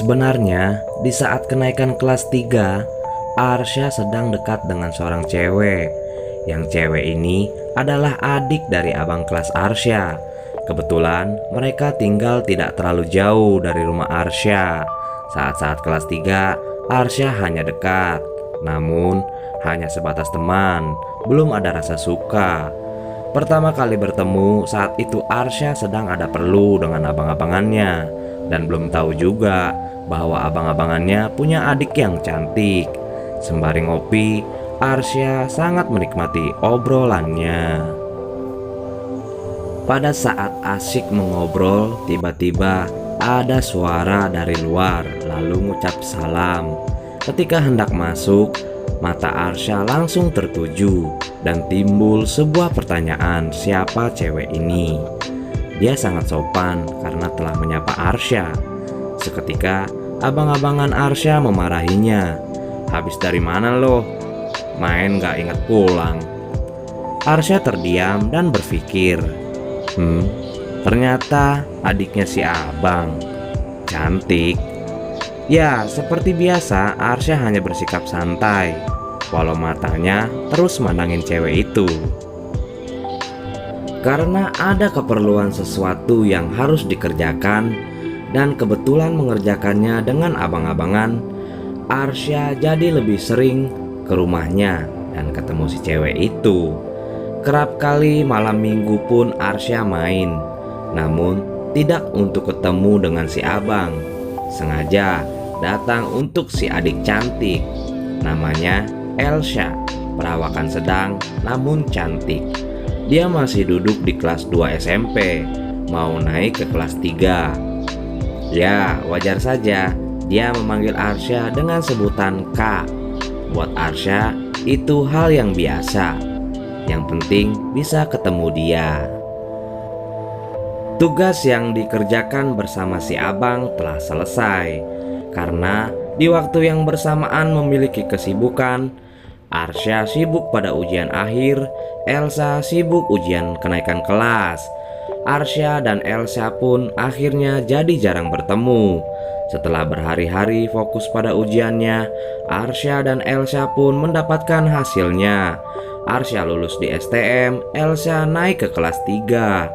Sebenarnya, di saat kenaikan kelas 3, Arsya sedang dekat dengan seorang cewek. Yang cewek ini adalah adik dari abang kelas Arsya. Kebetulan mereka tinggal tidak terlalu jauh dari rumah Arsya. Saat-saat kelas 3, Arsya hanya dekat. Namun, hanya sebatas teman, belum ada rasa suka. Pertama kali bertemu, saat itu Arsya sedang ada perlu dengan abang-abangannya, dan belum tahu juga bahwa abang-abangannya punya adik yang cantik. Sembari ngopi, Arsya sangat menikmati obrolannya. Pada saat asyik mengobrol, tiba-tiba ada suara dari luar lalu mengucap salam. Ketika hendak masuk, mata Arsya langsung tertuju dan timbul sebuah pertanyaan, siapa cewek ini? Dia sangat sopan karena telah menyapa Arsya. Seketika abang-abangan Arsya memarahinya. Habis dari mana lo? Main gak ingat pulang? Arsya terdiam dan berpikir, ternyata adiknya si abang cantik. Ya, seperti biasa Arsya hanya bersikap santai, walau matanya terus mandangin cewek itu. Karena ada keperluan sesuatu yang harus dikerjakan dan kebetulan mengerjakannya dengan abang-abangan, Arsya jadi lebih sering ke rumahnya dan ketemu si cewek itu. Kerap kali malam minggu pun Arsya main, namun tidak untuk ketemu dengan si abang. Sengaja datang untuk si adik cantik, namanya Elsa, perawakan sedang namun cantik. Dia masih duduk di kelas 2 SMP, mau naik ke kelas 3. Ya, wajar saja dia memanggil Arsya dengan sebutan Kak. Buat Arsya itu hal yang biasa. Yang penting bisa ketemu dia. Tugas yang dikerjakan bersama si abang telah selesai. Karena di waktu yang bersamaan memiliki kesibukan, Arsya sibuk pada ujian akhir, Elsa sibuk ujian kenaikan kelas. Arsya dan Elsa pun akhirnya jadi jarang bertemu. Setelah berhari-hari fokus pada ujiannya, Arsya dan Elsa pun mendapatkan hasilnya. Arsya lulus di STM, Elsa naik ke kelas 3.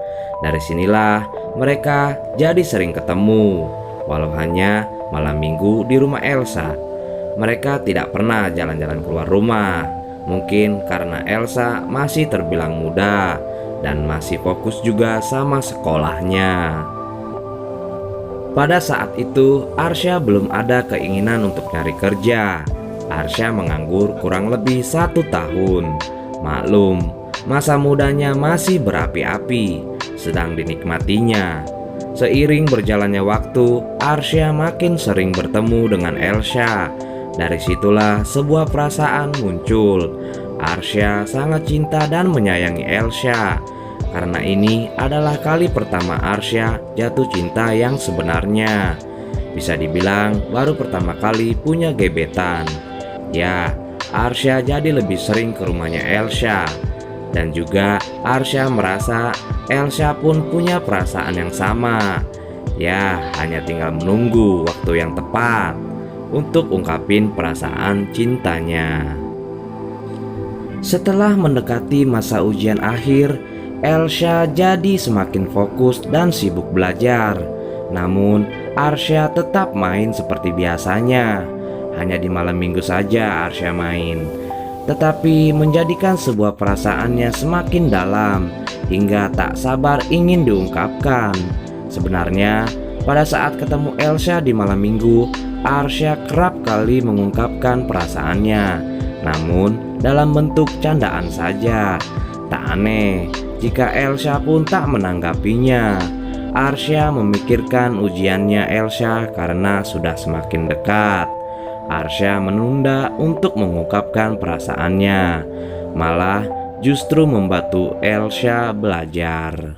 Dari sinilah mereka jadi sering ketemu, walau hanya malam minggu di rumah Elsa. Mereka tidak pernah jalan-jalan keluar rumah. Mungkin karena Elsa masih terbilang muda dan masih fokus juga sama sekolahnya. Pada saat itu Arsya belum ada keinginan untuk nyari kerja. Arsya menganggur kurang lebih 1 tahun. Maklum, masa mudanya masih berapi-api, sedang dinikmatinya. Seiring berjalannya waktu, Arsya makin sering bertemu dengan Elsa. Dari situlah sebuah perasaan muncul. Arsya sangat cinta dan menyayangi Elsa. Karena ini adalah kali pertama Arsya jatuh cinta yang sebenarnya. Bisa dibilang baru pertama kali punya gebetan. Ya, Arsya jadi lebih sering ke rumahnya Elsa. Dan juga Arsya merasa Elsa pun punya perasaan yang sama. Ya, hanya tinggal menunggu waktu yang tepat untuk ungkapin perasaan cintanya. Setelah mendekati masa ujian akhir, Elsa jadi semakin fokus dan sibuk belajar. Namun Arsya tetap main seperti biasanya. Hanya di malam minggu saja Arsya main, tetapi menjadikan sebuah perasaannya semakin dalam hingga tak sabar ingin diungkapkan. Sebenarnya pada saat ketemu Elsa di malam minggu, Arsya kerap kali mengungkapkan perasaannya, namun dalam bentuk candaan saja. Tak aneh jika Elsa pun tak menanggapinya. Arsya memikirkan ujiannya Elsa karena sudah semakin dekat. Arsya menunda untuk mengungkapkan perasaannya, malah justru membantu Elsa belajar.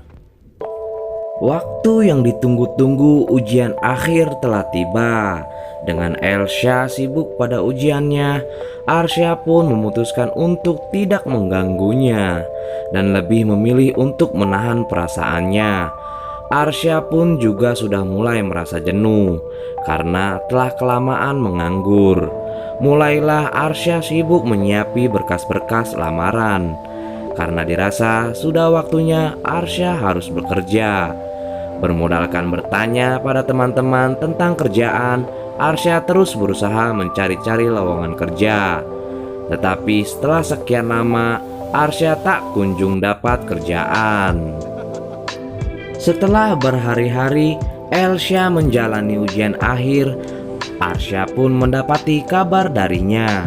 Waktu yang ditunggu-tunggu ujian akhir telah tiba. Dengan Elsa sibuk pada ujiannya, Arsya pun memutuskan untuk tidak mengganggunya dan lebih memilih untuk menahan perasaannya. Arsya pun juga sudah mulai merasa jenuh karena telah kelamaan menganggur. Mulailah Arsya sibuk menyiapi berkas-berkas lamaran karena dirasa sudah waktunya Arsya harus bekerja. Bermodalkan bertanya pada teman-teman tentang kerjaan, Arsya terus berusaha mencari-cari lowongan kerja. Tetapi setelah sekian lama, Arsya tak kunjung dapat kerjaan. Setelah berhari-hari Elsha menjalani ujian akhir, Arsya pun mendapati kabar darinya.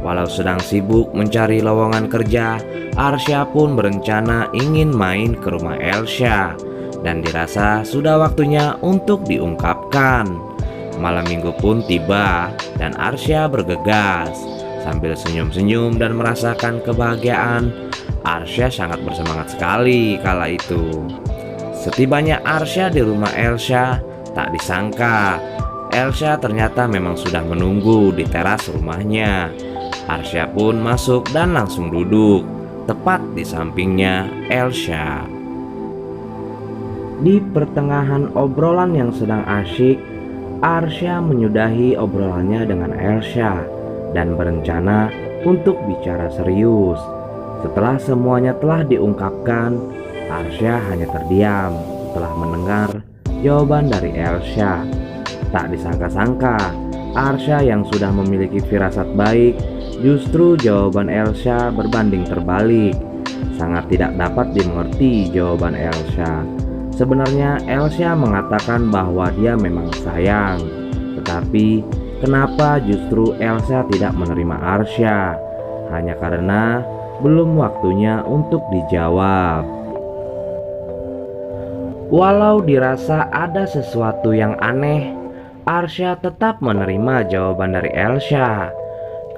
Walau sedang sibuk mencari lowongan kerja, Arsya pun berencana ingin main ke rumah Elsha dan dirasa sudah waktunya untuk diungkapkan. Malam minggu pun tiba dan Arsya bergegas. Sambil senyum-senyum dan merasakan kebahagiaan, Arsya sangat bersemangat sekali kala itu. Setibanya Arsya di rumah Elsha, tak disangka Elsha ternyata memang sudah menunggu di teras rumahnya. Arsya pun masuk dan langsung duduk tepat di sampingnya Elsha. Di pertengahan obrolan yang sedang asyik, Arsya menyudahi obrolannya dengan Elsha dan berencana untuk bicara serius. Setelah semuanya telah diungkapkan, Arsya hanya terdiam setelah mendengar jawaban dari Elsha. Tak disangka-sangka, Arsya yang sudah memiliki firasat baik, justru jawaban Elsha berbanding terbalik. Sangat tidak dapat dimengerti jawaban Elsha. Sebenarnya Elsha mengatakan bahwa dia memang sayang, tetapi kenapa justru Elsha tidak menerima Arsya? Hanya karena belum waktunya untuk dijawab. Walau dirasa ada sesuatu yang aneh, Arsya tetap menerima jawaban dari Elsha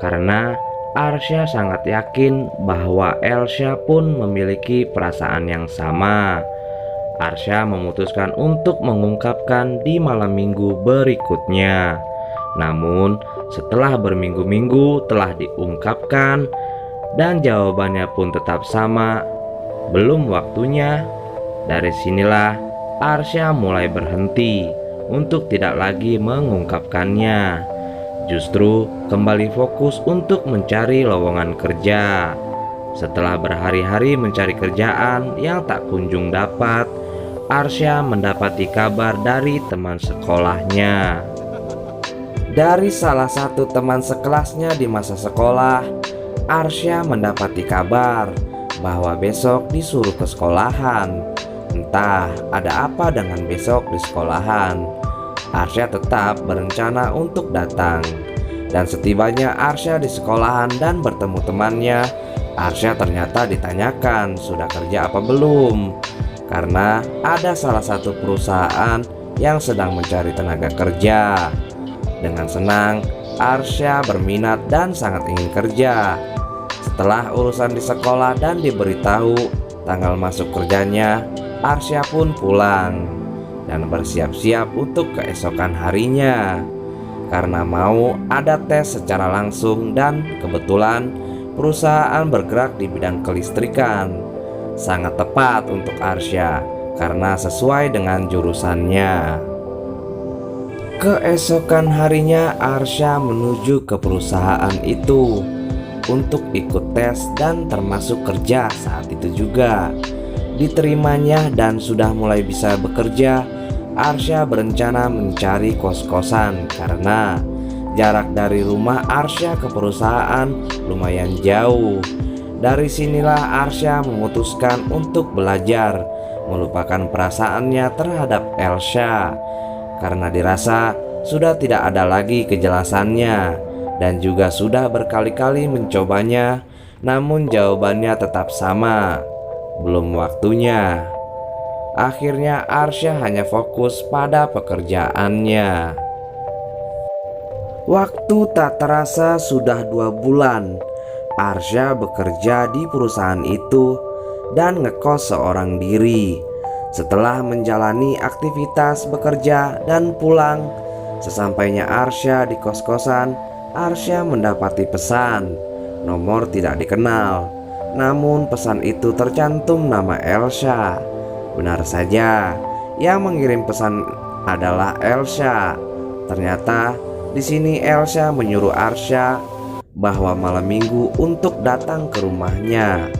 karena Arsya sangat yakin bahwa Elsha pun memiliki perasaan yang sama. Arsya memutuskan untuk mengungkapkan di malam minggu berikutnya. Namun setelah berminggu-minggu telah diungkapkan dan jawabannya pun tetap sama, belum waktunya. Dari sinilah Arsya mulai berhenti untuk tidak lagi mengungkapkannya. Justru kembali fokus untuk mencari lowongan kerja. Setelah berhari-hari mencari kerjaan yang tak kunjung dapat, Arsya mendapati kabar dari teman sekolahnya. Dari salah satu teman sekelasnya di masa sekolah, Arsya mendapati kabar bahwa besok disuruh ke sekolahan. Entah ada apa dengan besok di sekolahan. Arsya tetap berencana untuk datang. Dan setibanya Arsya di sekolahan dan bertemu temannya, Arsya ternyata ditanyakan sudah kerja apa belum. Karena ada salah satu perusahaan yang sedang mencari tenaga kerja. Dengan senang, Arsya berminat dan sangat ingin kerja. Setelah urusan di sekolah dan diberitahu tanggal masuk kerjanya, Arsya pun pulang dan bersiap-siap untuk keesokan harinya karena mau ada tes secara langsung dan kebetulan perusahaan bergerak di bidang kelistrikan. Sangat tepat untuk Arsya karena sesuai dengan jurusannya. Keesokan harinya Arsya menuju ke perusahaan itu untuk ikut tes dan termasuk kerja saat itu juga. Diterimanya dan sudah mulai bisa bekerja, Arsya berencana mencari kos-kosan karena jarak dari rumah Arsya ke perusahaan lumayan jauh. Dari sinilah Arsya memutuskan untuk belajar melupakan perasaannya terhadap Elsha karena dirasa sudah tidak ada lagi kejelasannya dan juga sudah berkali-kali mencobanya, namun jawabannya tetap sama. Belum waktunya. Akhirnya Arsya hanya fokus pada pekerjaannya. Waktu tak terasa sudah 2 bulan Arsya bekerja di perusahaan itu dan ngekos seorang diri. Setelah menjalani aktivitas bekerja dan pulang, sesampainya Arsya di kos-kosan, Arsya mendapati pesan. Nomor tidak dikenal. Namun pesan itu tercantum nama Elsha. Benar saja, Yang mengirim pesan adalah Elsa. Ternyata di sini Elsa menyuruh Arsya bahwa malam minggu untuk datang ke rumahnya,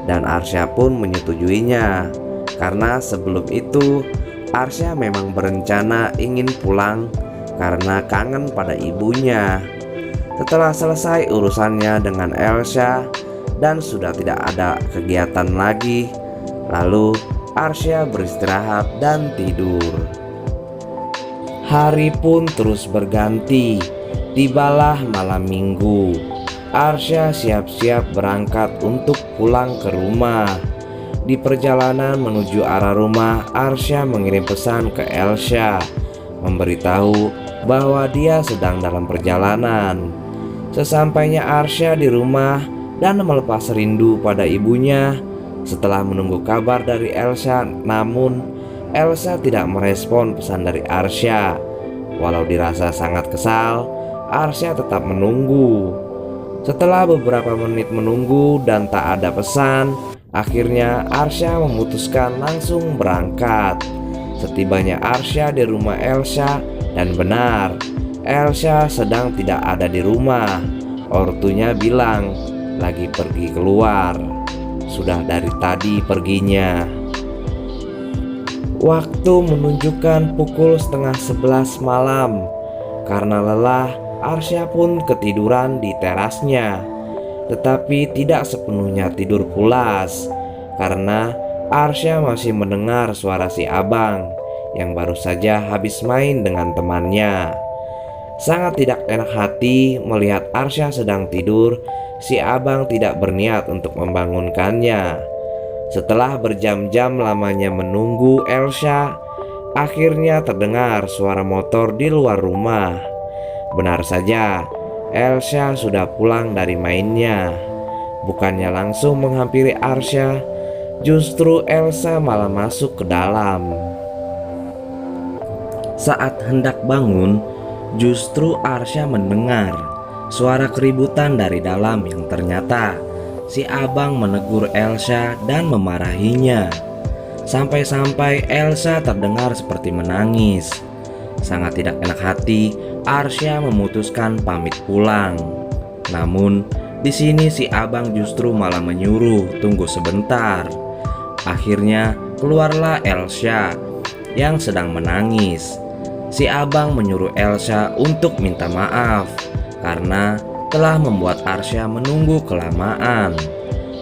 dan Arsya pun menyetujuinya karena sebelum itu Arsya memang berencana ingin pulang karena kangen pada ibunya. Setelah selesai urusannya dengan Elsa dan sudah tidak ada kegiatan lagi, lalu Arsya beristirahat dan tidur. Hari pun terus berganti. Tibalah malam minggu. Arsya siap-siap berangkat untuk pulang ke rumah. Di perjalanan menuju arah rumah, Arsya mengirim pesan ke Elsa, memberitahu bahwa dia sedang dalam perjalanan. Sesampainya Arsya di rumah dan melepas rindu pada ibunya, setelah menunggu kabar dari Elsa, namun Elsa tidak merespon pesan dari Arsya. Walau dirasa sangat kesal, Arsya tetap menunggu. Setelah beberapa menit menunggu dan tak ada pesan, akhirnya Arsya memutuskan langsung berangkat. Setibanya Arsya di rumah Elsa, dan benar, Elsa sedang tidak ada di rumah. Ortunya bilang lagi pergi keluar. Sudah dari tadi perginya. Waktu menunjukkan pukul 10:30 malam. Karena lelah, Arsya pun ketiduran di terasnya. Tetapi tidak sepenuhnya tidur pulas, karena Arsya masih mendengar suara si abang yang baru saja habis main dengan temannya. Sangat tidak enak hati melihat Arsya sedang tidur. Si abang tidak berniat untuk membangunkannya. Setelah berjam-jam lamanya menunggu Elsa, akhirnya terdengar suara motor di luar rumah. Benar saja, Elsa sudah pulang dari mainnya. Bukannya langsung menghampiri Arsya, justru Elsa malah masuk ke dalam. Saat hendak bangun, justru Arsya mendengar suara keributan dari dalam yang ternyata si abang menegur Elsa dan memarahinya. Sampai-sampai Elsa terdengar seperti menangis. Sangat tidak enak hati, Arsya memutuskan pamit pulang. Namun di sini si abang justru malah menyuruh tunggu sebentar. Akhirnya keluarlah Elsa yang sedang menangis. Si abang menyuruh Elsa untuk minta maaf karena telah membuat Arsya menunggu kelamaan.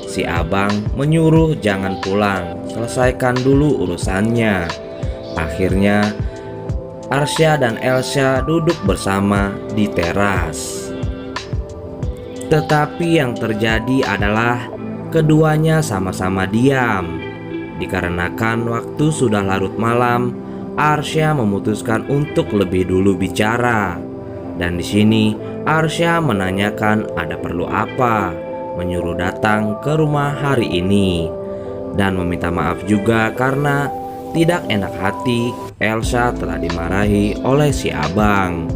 Si abang menyuruh jangan pulang, selesaikan dulu urusannya. Akhirnya Arsya dan Elsa duduk bersama di teras. Tetapi yang terjadi adalah keduanya sama-sama diam. Dikarenakan waktu sudah larut malam, Arsya memutuskan untuk lebih dulu bicara. Dan di sini Arsya menanyakan ada perlu apa menyuruh datang ke rumah hari ini, dan meminta maaf juga karena tidak enak hati Elsa telah dimarahi oleh si abang.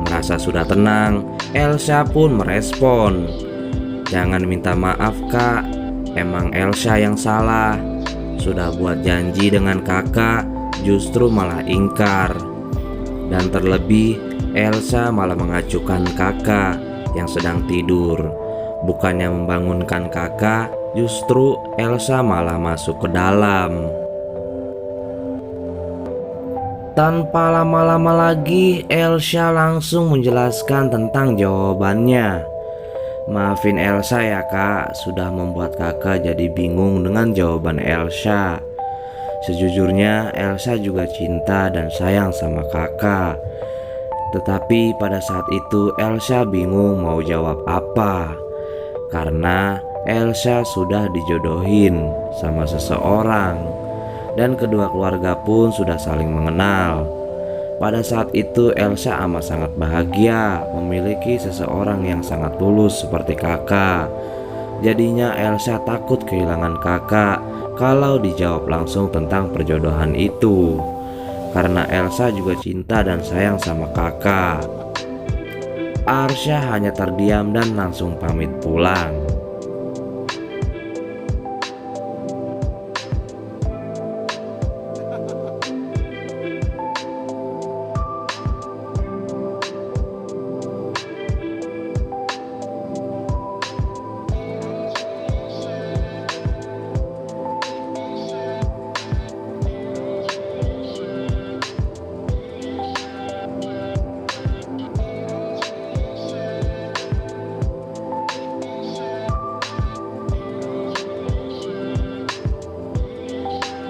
Merasa sudah tenang, Elsa pun merespon, "Jangan minta maaf kak, emang Elsa yang salah. Sudah buat janji dengan kakak, justru malah ingkar. Dan terlebih Elsa malah mengacukan kakak yang sedang tidur. Bukannya membangunkan kakak, justru Elsa malah masuk ke dalam." Tanpa lama-lama lagi, Elsa langsung menjelaskan tentang jawabannya. "Maafin Elsa ya kak, sudah membuat kakak jadi bingung dengan jawaban Elsa. Sejujurnya Elsa juga cinta dan sayang sama kakak. Tetapi pada saat itu Elsa bingung mau jawab apa, karena Elsa sudah dijodohin sama seseorang, dan kedua keluarga pun sudah saling mengenal. Pada saat itu Elsa amat sangat bahagia memiliki seseorang yang sangat tulus seperti kakak. Jadinya Elsa takut kehilangan kakak kalau dijawab langsung tentang perjodohan itu, karena Elsa juga cinta dan sayang sama kakak." Arsya hanya terdiam dan langsung pamit pulang.